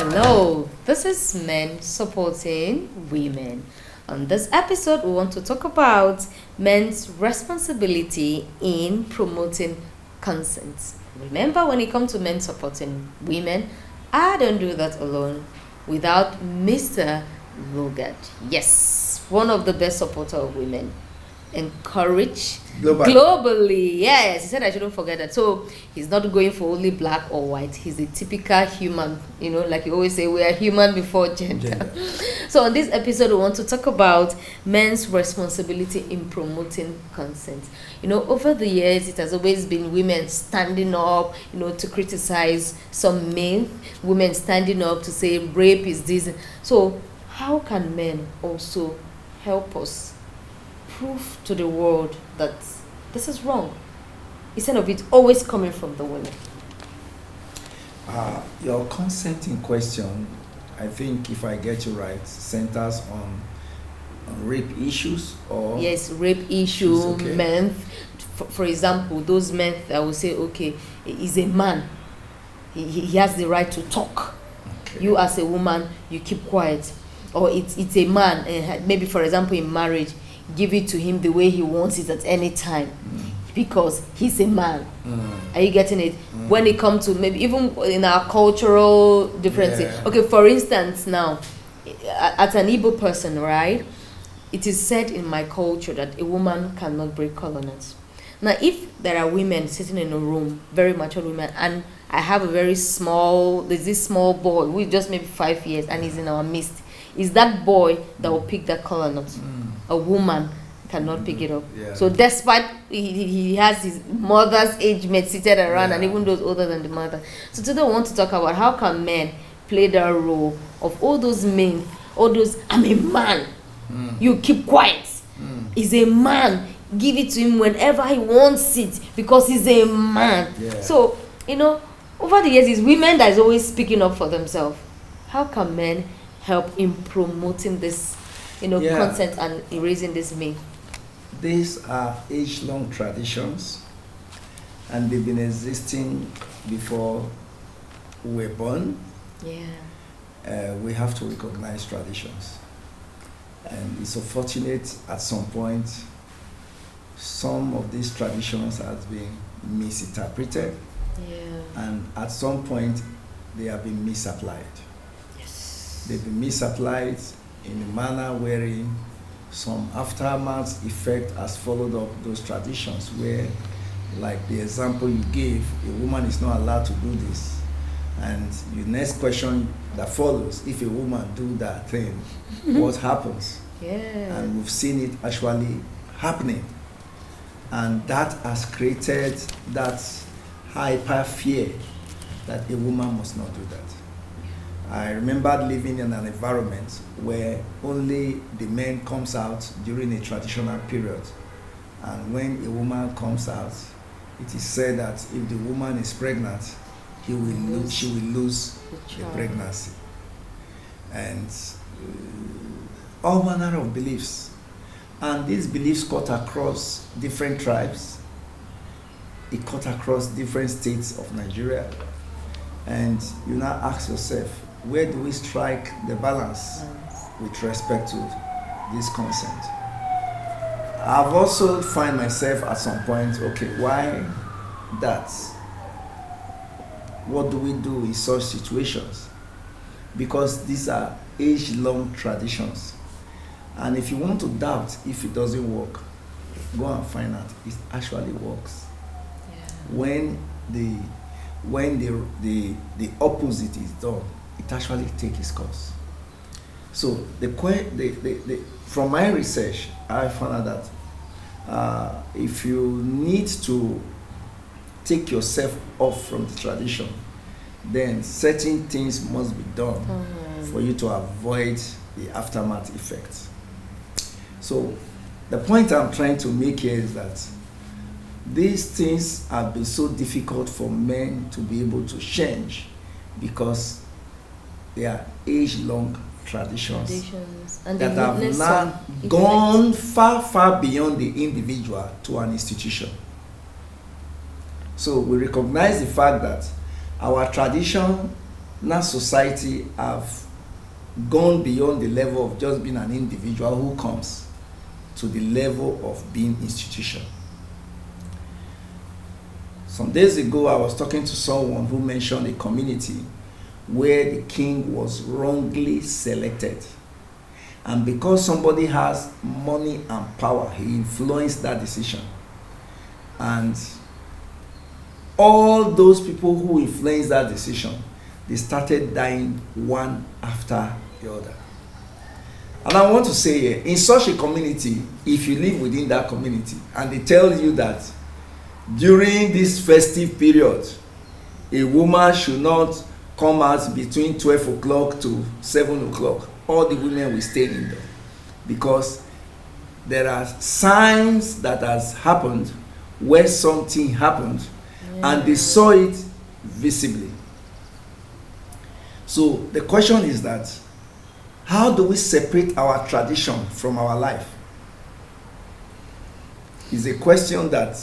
Hello, this is Men Supporting Women. On this episode, we want to talk about men's responsibility in promoting consent. Remember, when it comes to men supporting women, I don't do that alone without Mr. Logard. Yes, one of the best supporter of women. Encourage globally. Yes, he said I shouldn't forget that. So he's not going for only black or white. He's a typical human. Like you always say, we are human before gender. So on this episode, we want to talk about men's responsibility in promoting consent. Over the years, it has always been women standing up, to criticize some men, women standing up to say rape is this. So how can men also help us prove to the world that this is wrong, instead of it always coming from the women? Your consent in question, I think, if I get you right, centers on rape issues or... Yes, rape issue, okay. Men. For example, those men that will say, okay, he's a man. He has the right to talk. Okay. You as a woman, you keep quiet. Or it's a man, maybe for example in marriage, give it to him the way he wants it at any time, because he's a man. Are you getting it? When it comes to maybe even in our cultural differences. Okay, for instance, now as an Igbo person, right, it is said in my culture that a woman cannot break covenants. Now if there are women sitting in a room, very mature women, and I have there's this small boy who is just maybe 5 years and he's in our midst, is that boy that will pick that coconut. A woman cannot pick it up. Yeah. So despite he has his mother's age mate seated around, and even those older than the mother. So today we want to talk about how can men play that role of all those men, all those, I'm a man, you keep quiet. He's a man, give it to him whenever he wants it, because he's a man. So over the years, it's women that is always speaking up for themselves. How can men help in promoting this consent and erasing this myth? These are age-long traditions, and they've been existing before we were born. We have to recognize traditions, and it's unfortunate at some point some of these traditions has been misinterpreted, and at some point they have been misapplied. They've been misapplied in a manner wherein some aftermath effect has followed up those traditions, where, like the example you gave, a woman is not allowed to do this. And the next question that follows, if a woman do that thing, what happens? And we've seen it actually happening. And that has created that hyper fear that a woman must not do that. I remember living in an environment where only the man comes out during a traditional period. And when a woman comes out, it is said that if the woman is pregnant, she will lose the pregnancy. And all manner of beliefs. And these beliefs cut across different tribes. It cut across different states of Nigeria. And you now ask yourself, where do we strike the balance with respect to this consent? I've also find myself at some point, okay, why that? What do we do in such situations? Because these are age-long traditions. And if you want to doubt if it doesn't work, go and find out it actually works. When the opposite is done, it actually takes its course. So from my research, I found out that if you need to take yourself off from the tradition, then certain things must be done for you to avoid the aftermath effects. So the point I'm trying to make here is that these things have been so difficult for men to be able to change because they are age-long traditions and that have now gone far, far beyond the individual to an institution. So we recognize the fact that our tradition now society have gone beyond the level of just being an individual who comes to the level of being institution. Some days ago, I was talking to someone who mentioned a community where the king was wrongly selected. And because somebody has money and power, he influenced that decision. And all those people who influenced that decision, they started dying one after the other. And I want to say here, in such a community, if you live within that community and they tell you that during this festive period, a woman should not come out between 12 o'clock to 7 o'clock, all the women will stay indoors, because there are signs that has happened where something happened, and they saw it visibly. So the question is that, how do we separate our tradition from our life? Is a question that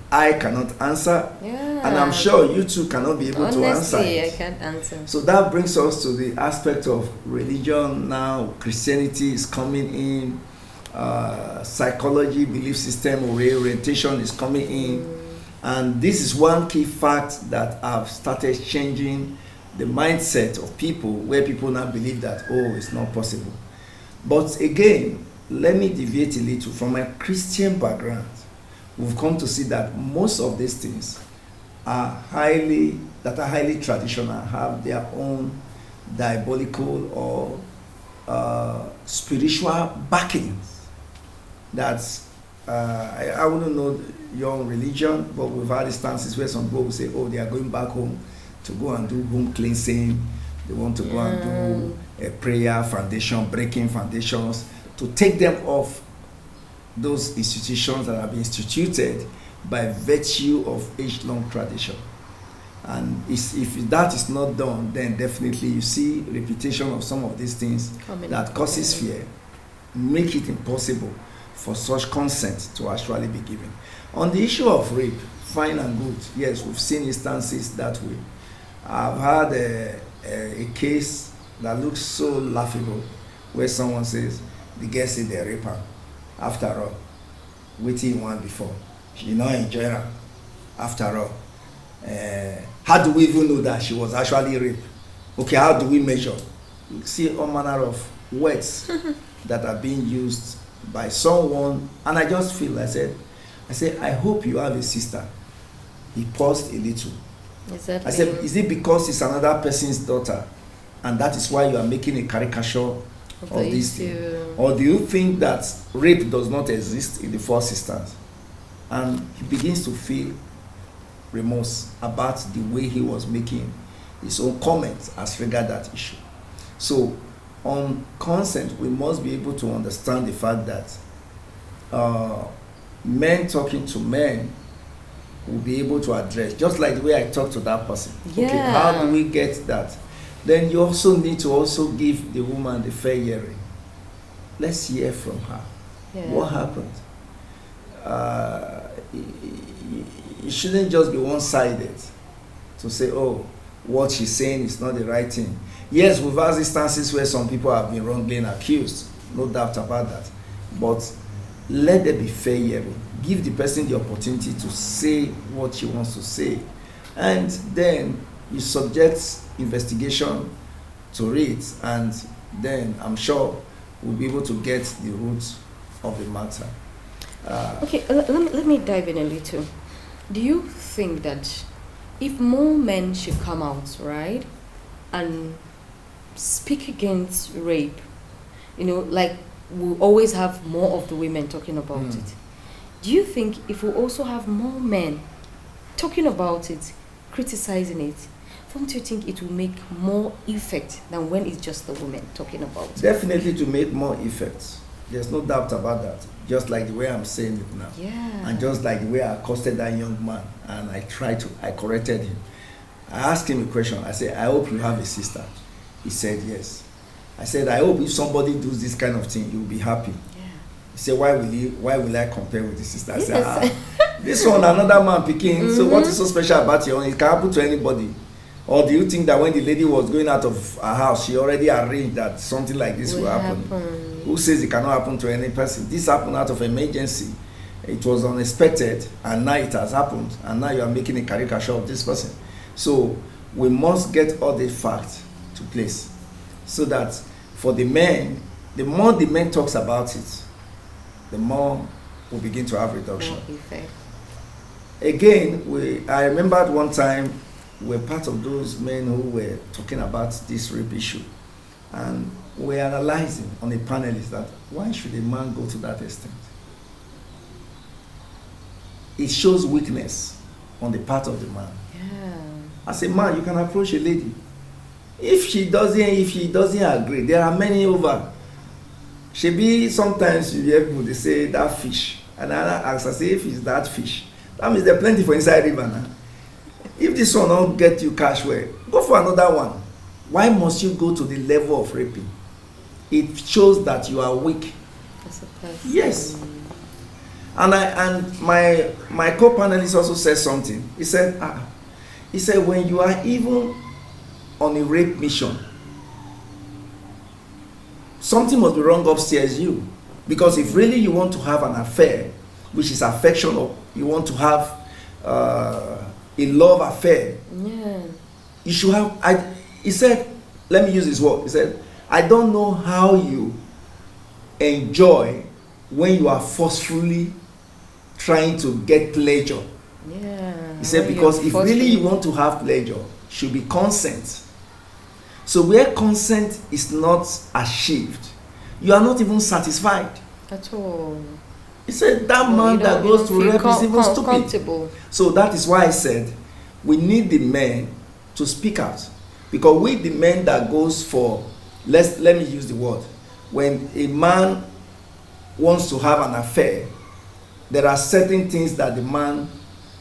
I cannot answer, and I'm sure you two cannot be able to answer it. I can't answer. So that brings us to the aspect of religion now. Christianity is coming in, psychology, belief system, orientation is coming in, and this is one key fact that I've started changing the mindset of people, where people now believe that, oh, it's not possible. But again, let me deviate a little. From a Christian background, we've come to see that most of these things are highly traditional, have their own diabolical or spiritual backings. That's I wouldn't know your own religion, but we've had instances where some people will say, oh, they are going back home to go and do home cleansing. They want to go and do a prayer foundation, breaking foundations, to take them off those institutions that have been instituted by virtue of age-long tradition. And if that is not done, then definitely you see repetition of some of these things that causes fear, make it impossible for such consent to actually be given. On the issue of rape, fine and good, yes, we've seen instances that way. I've had a case that looks so laughable, where someone says, the girl said they rape her. After all, waiting one before, she not enjoy her. After all, how do we even know that she was actually raped? Okay, how do we measure? You see all manner of words that are being used by someone, and I just feel, I said, I hope you have a sister. He paused a little. Exactly. I said, is it because it's another person's daughter, and that is why you are making a caricature of this thing? Or do you think that rape does not exist in the first instance? And he begins to feel remorse about the way he was making his own comments as regard that issue. So on consent, we must be able to understand the fact that men talking to men will be able to address, just like the way I talk to that person. Yeah. Okay, how do we get that? Then you also need to also give the woman the fair hearing. Let's hear from her. Yeah. What happened? It shouldn't just be one-sided to say, oh, what she's saying is not the right thing. Yes, we've had instances where some people have been wrongly accused, no doubt about that. But let there be fair hearing. Give the person the opportunity to say what she wants to say. And then you subject investigation to it, and then I'm sure we'll be able to get the roots of the matter. Okay, let me dive in a little. Do you think that if more men should come out, right, and speak against rape, like we'll always have more of the women talking about it. Do you think if we also have more men talking about it, criticizing it, don't you think it will make more effect than when it's just the women talking about it? Definitely to make more effect. There's no doubt about that. Just like the way I'm saying it now. Yeah. And just like the way I accosted that young man, and I corrected him. I asked him a question. I said, I hope you have a sister. He said, yes. I said, I hope if somebody does this kind of thing, you'll be happy. Yeah. He said, why will I compare with the sister? I said, this one, another man picking. So what is so special about your own? It can happen to anybody. Or do you think that when the lady was going out of her house, she already arranged that something like this will happen? Who says it cannot happen to any person? This happened out of emergency. It was unexpected, and now it has happened, and now you are making a caricature of this person. So we must get all the facts to place, so that for the men, the more the men talks about it, the more we begin to have reduction. Again, I remembered one time we were part of those men who were talking about this rape issue, and we were analyzing on a panelist that why should a man go to that extent? It shows weakness on the part of the man. Yeah. As a man, you can approach a lady. If he doesn't agree, there are many over. Sometimes you hear people, they say that fish, and I ask, I say, if it's that fish, that means there's plenty for inside river now. If this one don't get you cash well, go for another one. Why must you go to the level of raping? It shows that you are weak. As a person. Yes. And my co-panelist also said something. He said when you are even on a rape mission, something must be wrong upstairs you. Because if really you want to have an affair, which is affection, or you want to have a love affair, yeah, you should have. He said, let me use his word. He said, I don't know how you enjoy when you are forcefully trying to get pleasure. Yeah. He said, because if really you want to have pleasure, should be consent. So where consent is not achieved, you are not even satisfied at all. He said that man that goes to rape is even stupid. So that is why I said we need the men to speak out, because we the men that goes for, let me use the word, when a man wants to have an affair, there are certain things that the man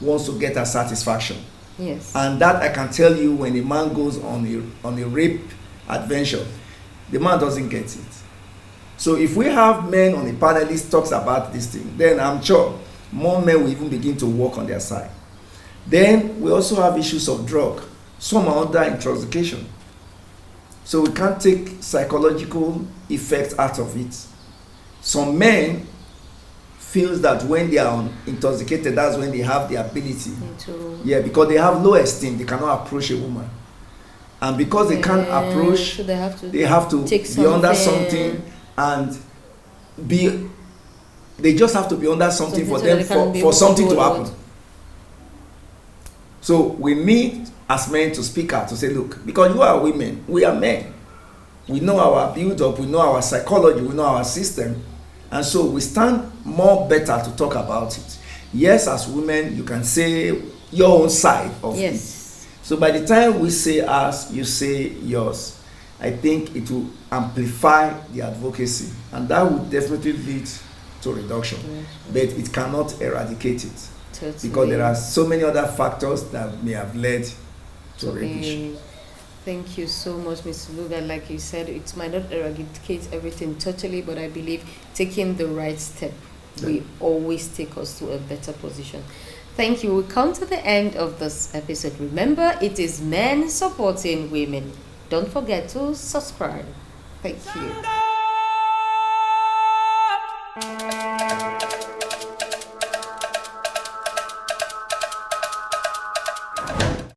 wants to get as satisfaction. Yes. And that I can tell you, when a man goes on a rape adventure, the man doesn't get it. So if we have men on the panelist talks about this thing, then I'm sure more men will even begin to work on their side. Then we also have issues of drug. Some are under intoxication. So we can't take psychological effects out of it. Some men feels that when they are intoxicated, that's when they have the ability. Yeah, because they have low esteem, they cannot approach a woman. And because they can't approach, so they have to be under something, and they just have to be under something for them, for something to happen. So we need as men to speak out, to say, look, because you are women, we are men. We know our build-up, we know our psychology, we know our system. And so we stand more better to talk about it. Yes, as women, you can say your own side of it. So by the time we say ours, you say yours, I think it will amplify the advocacy. And that would definitely lead to reduction. But it cannot eradicate it. Totally. Because there are so many other factors that may have led to rape issue. Thank you so much, Mr. Luga. Like you said, it might not eradicate everything totally, but I believe taking the right step will always take us to a better position. Thank you. We come to the end of this episode. Remember, it is men supporting women. Don't forget to subscribe. Thank you.